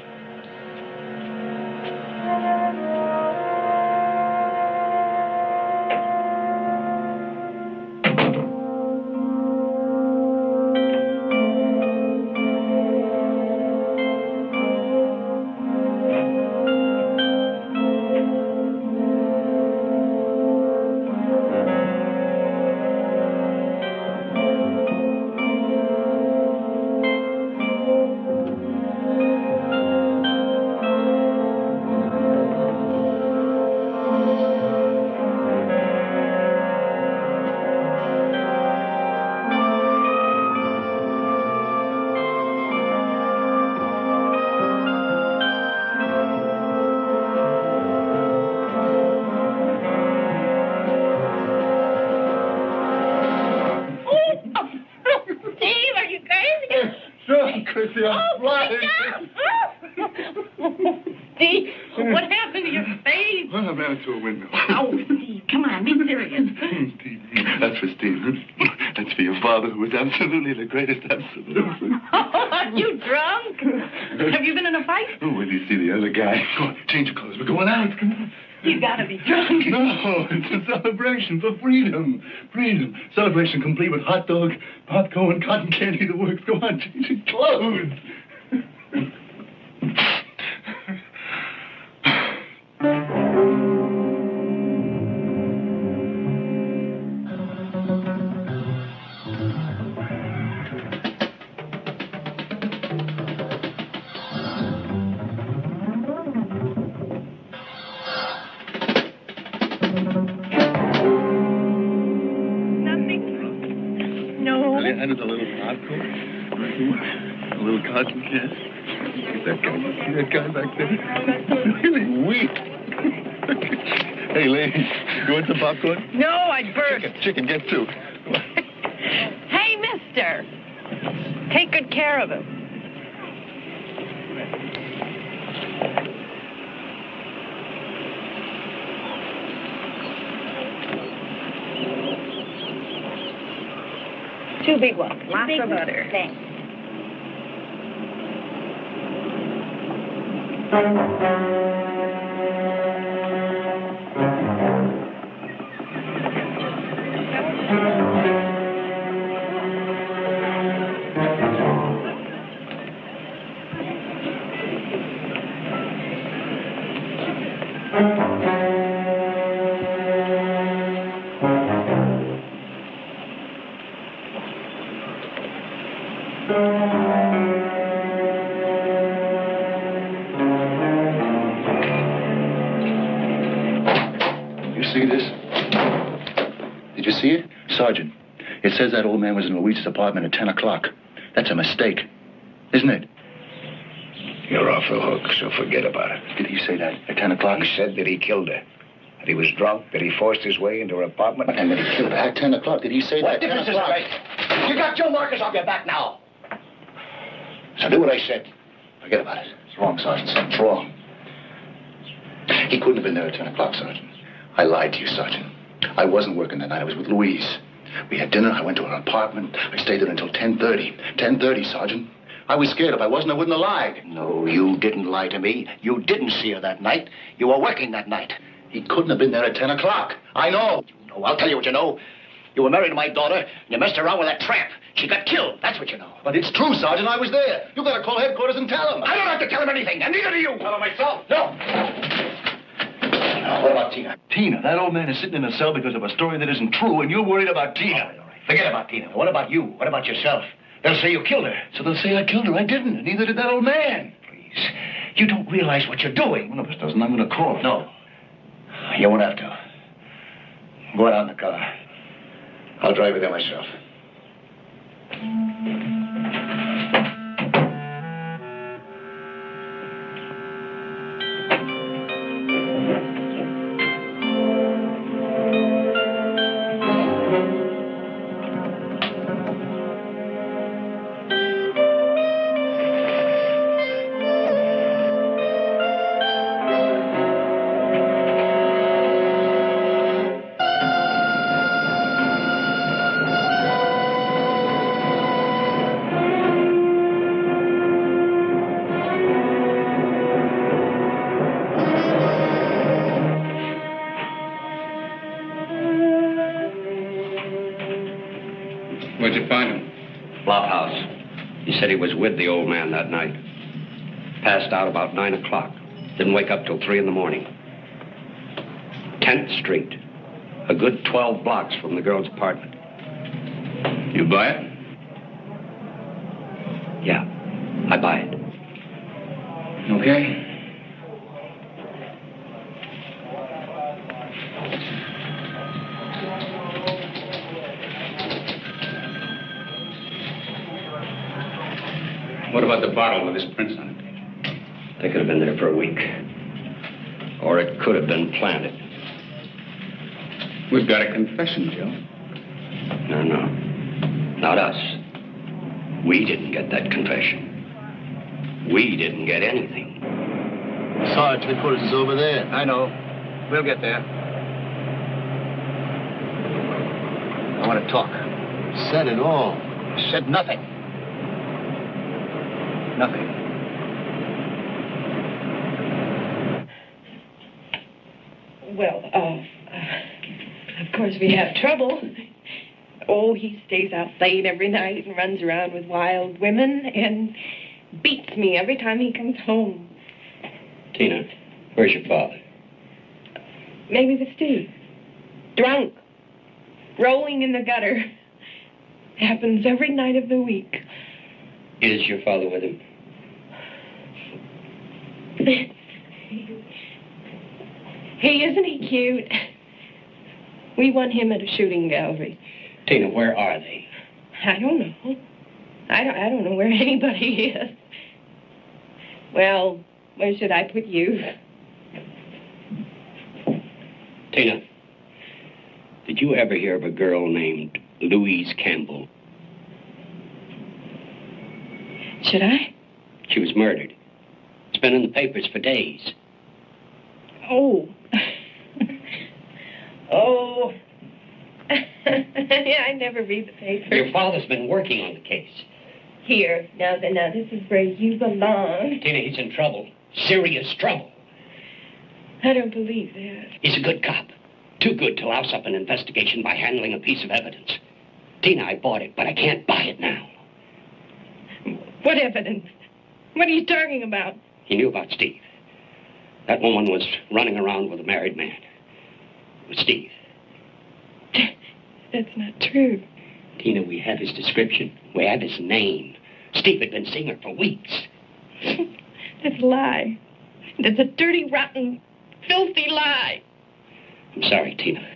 Chrissy, I'm flying. Steve, what happened to your face? Well, I ran into a window. Oh, Steve, come on, be serious. Steve, that's for Steve. That's for your father, who was absolutely the greatest, absolutely. Are you drunk? Have you been in a fight? Oh, wait till you see the other guy. Go on, change your clothes. We're going out. Come on. You gotta be drunk. No, it's a celebration for freedom. Freedom. Celebration complete with hot dog, popcorn, cotton candy, the works. Go on, change your clothes. with a little popcorn? A little cotton candy? That guy, you see that guy back there? Really weak. Hey, lady, you want some popcorn? No, I'd burst. Chicken, get two. Hey, mister. Take good care of him. Two big ones. Lots of butter. Thanks. You see this? Did you see it? Sergeant, it says that old man was in Louise's apartment at 10 o'clock. That's a mistake, isn't it? You're off the hook, so forget about it. Did he say that at 10 o'clock? He said that he killed her. That he was drunk, that he forced his way into her apartment. And that he killed her at 10 o'clock. Did he say What that at 10 difference does it o'clock? make? You got Joe Marcus off your back now. So do what I said. Forget about it. It's wrong, Sergeant. Something's wrong. He couldn't have been there at 10 o'clock, Sergeant. I lied to you, Sergeant. I wasn't working that night. I was with Louise. We had dinner. I went to her apartment. I stayed there until 10:30. 10:30, Sergeant. I was scared. If I wasn't, I wouldn't have lied. No, you didn't lie to me. You didn't see her that night. You were working that night. He couldn't have been there at 10 o'clock. I know. You know, I'll tell you what you know. You were married to my daughter, and you messed around with that tramp. She got killed. That's what you know. But it's true, Sergeant. I was there. You gotta call headquarters and tell them. I don't have to tell him anything, and neither do you. Tell him myself. No. Now, what about Tina? Tina, that old man is sitting in a cell because of a story that isn't true, and you're worried about Tina. All right. Forget about Tina. What about you? What about yourself? They'll say you killed her. So they'll say I killed her. I didn't, and neither did that old man. Please. You don't realize what you're doing. One of us doesn't. I'm gonna call him. No. You won't have to. Go out in the car. I'll drive you there myself. Where'd you find him? Bluff House. He said he was with the old man that night. Passed out about 9 o'clock. Didn't wake up till 3 in the morning. 10th Street. A good 12 blocks from the girl's apartment. You buy it? Yeah, I buy it. Okay. What about the bottle with his prints on it? They could have been there for a week. Or it could have been planted. We've got a confession, Joe. No. Not us. We didn't get that confession. We didn't get anything. Sarge, headquarters is over there. I know. We'll get there. I want to talk. Said it all. Said nothing. Nothing. Well, of course we have trouble. Oh, he stays out late every night and runs around with wild women and beats me every time he comes home. Tina, where's your father? Maybe with Steve. Drunk. Rolling in the gutter. Happens every night of the week. Is your father with him? Hey, isn't he cute? We won him at a shooting gallery. Tina, where are they? I don't know. I don't know where anybody is. Well, where should I put you? Tina, did you ever hear of a girl named Louise Campbell? Should I? She was murdered. It's been in the papers for days. Oh. Oh. I never read the paper. Your father's been working on the case. Here, now this is where you belong. Tina, he's in trouble. Serious trouble. I don't believe that. He's a good cop. Too good to louse up an investigation by handling a piece of evidence. Tina, I bought it, but I can't buy it now. What evidence? What are you talking about? He knew about Steve. That woman was running around with a married man. It was Steve. That's not true. Tina, we have his description. We have his name. Steve had been seeing her for weeks. That's a lie. That's a dirty, rotten, filthy lie. I'm sorry, Tina.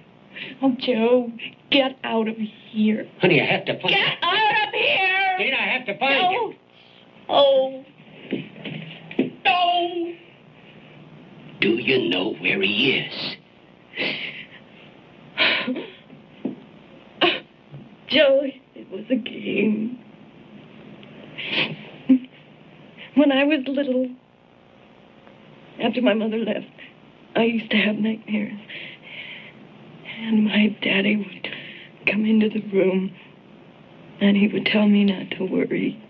Oh, Joe, get out of here. Honey, I have to find Get out of here! Tina, I have to find you. Oh. No. Do you know where he is? Joe, it was a game. When I was little, after my mother left, I used to have nightmares. And my daddy would come into the room and he would tell me not to worry.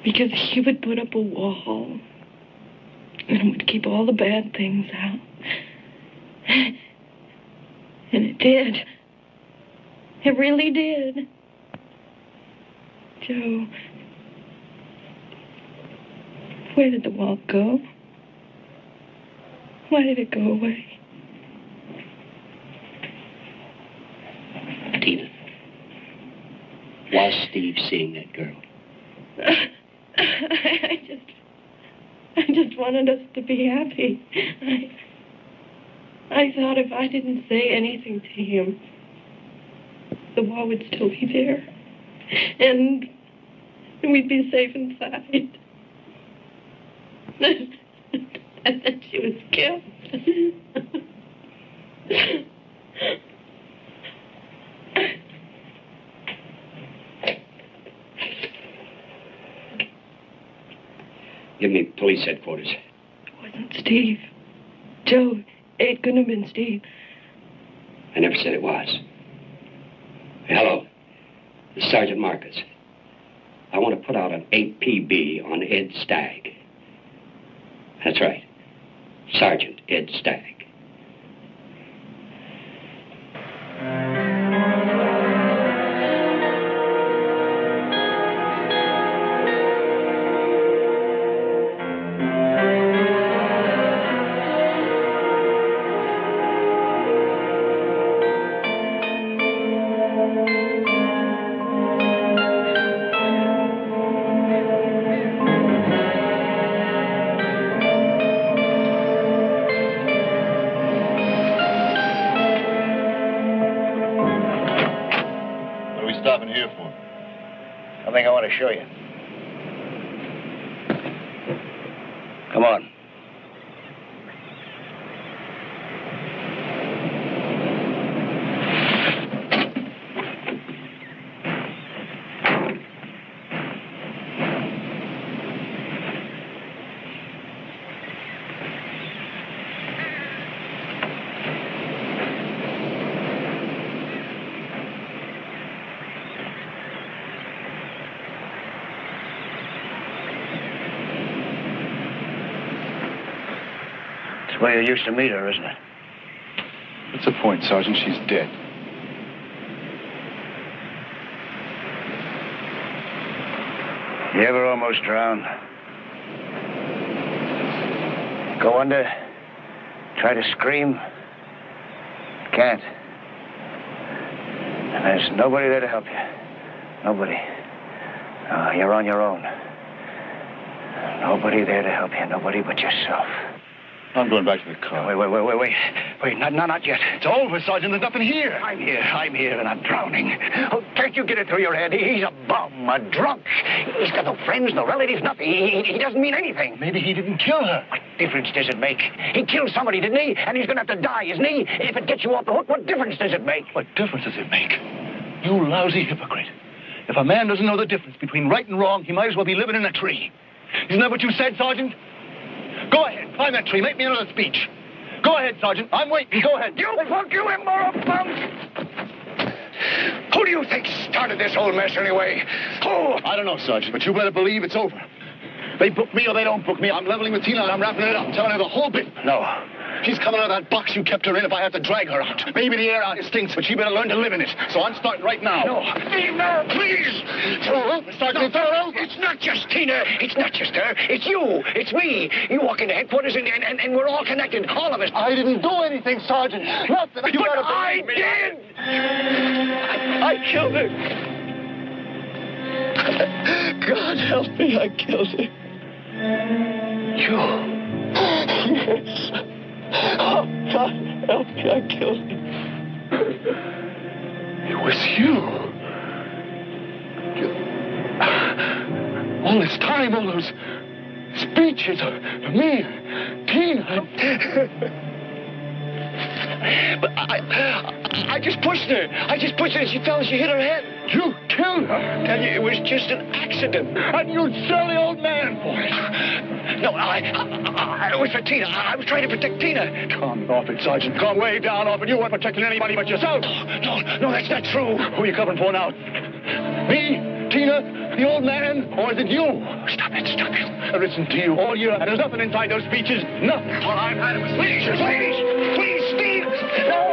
Because he would put up a wall and it would keep all the bad things out. And it did. It really did. Joe, where did the wall go? Why did it go away? Tina, was Steve seeing that girl? I just wanted us to be happy. I thought if I didn't say anything to him, the wall would still be there. And we'd be safe inside. And then she was killed. Give me police headquarters. It wasn't Steve. Joe, it couldn't have been Steve. I never said it was. Hello. This is Sergeant Marcus. I want to put out an APB on Ed Stagg. That's right. Sergeant Ed Stagg. Stopping here for? Something I want to show you. Come on. Where you used to meet her, isn't it? What's the point, Sergeant? She's dead. You ever almost drown? Go under, try to scream, can't. And there's nobody there to help you. Nobody. You're on your own. Nobody there to help you, nobody but yourself. I'm going back to the car. Wait, not yet. It's over, Sergeant. There's nothing here. I'm here, and I'm drowning. Oh, can't you get it through your head? He's a bum, a drunk. He's got no friends, no relatives, nothing. He doesn't mean anything. Maybe he didn't kill her. What difference does it make? He killed somebody, didn't he? And he's going to have to die, isn't he? If it gets you off the hook, what difference does it make? What difference does it make? You lousy hypocrite. If a man doesn't know the difference between right and wrong, he might as well be living in a tree. Isn't that what you said, Sergeant? Go ahead, climb that tree. Make me another speech. Go ahead, Sergeant. I'm waiting. Go ahead. You punk, you immoral punk! Who do you think started this whole mess anyway? Who? I don't know, Sergeant, but you better believe it's over. They book me or they don't book me. I'm leveling with Tina and I'm wrapping it up. I'm telling her the whole bit. No. She's coming out of that box you kept her in if I have to drag her out. Maybe the air out here stinks, but she better learn to live in it. So I'm starting right now. No. Steve, no, please. Throw her over, Sergeant. Throw her over. It's not just Tina. It's not just her. It's you. It's me. You walk into headquarters and we're all connected. All of us. I didn't do anything, Sergeant. Nothing. You but gotta I believe me. did. I killed her. God help me. I killed her. You? Yes. Oh, God help me. I killed her. It was you. All this time, all those speeches of me, Tina. But I just pushed her. And she fell and she hit her head. You killed her? I tell you, it was just an accident. And you'd sell the old man for it. No, it was for Tina. I was trying to protect Tina. Calm off it, Sergeant. Calm way down off it. You weren't protecting anybody but yourself. No, that's not true. Who are you covering for now? Me? Tina? The old man? Or is it you? Stop it. I listened to you all year, and there's nothing inside those speeches. Nothing. All I've had was please, Steve. No.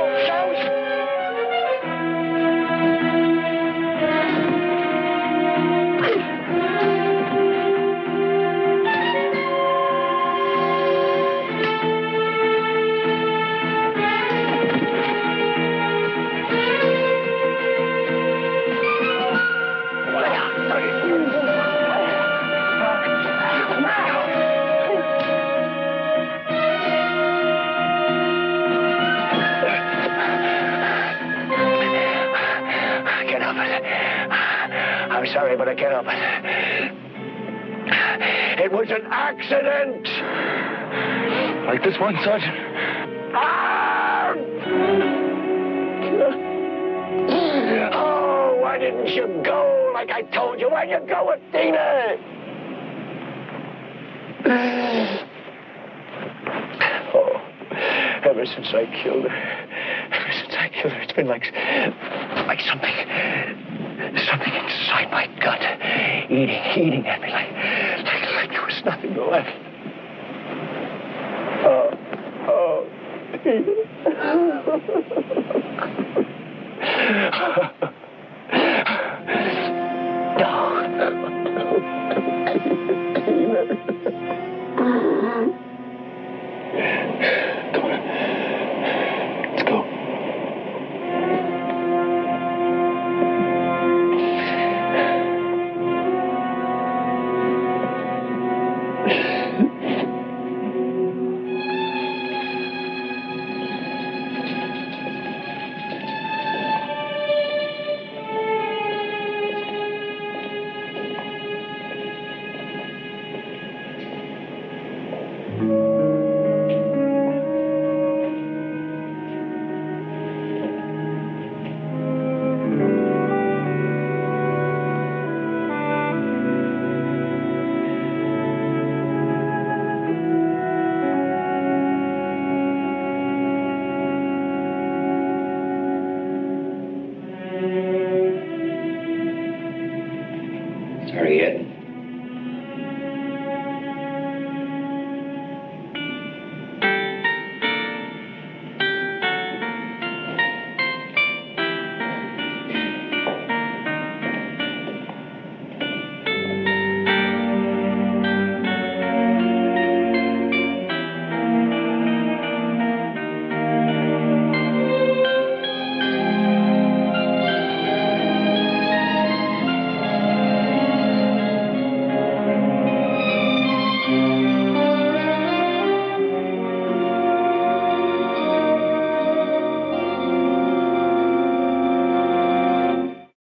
I'm sorry, but I can't help it. It was an accident. Like this one, Sergeant? Oh, why didn't you go like I told you? Why'd you go with Tina? Oh, ever since I killed her, it's been like something inside my gut, eating at me like there was nothing left. Oh, Tina.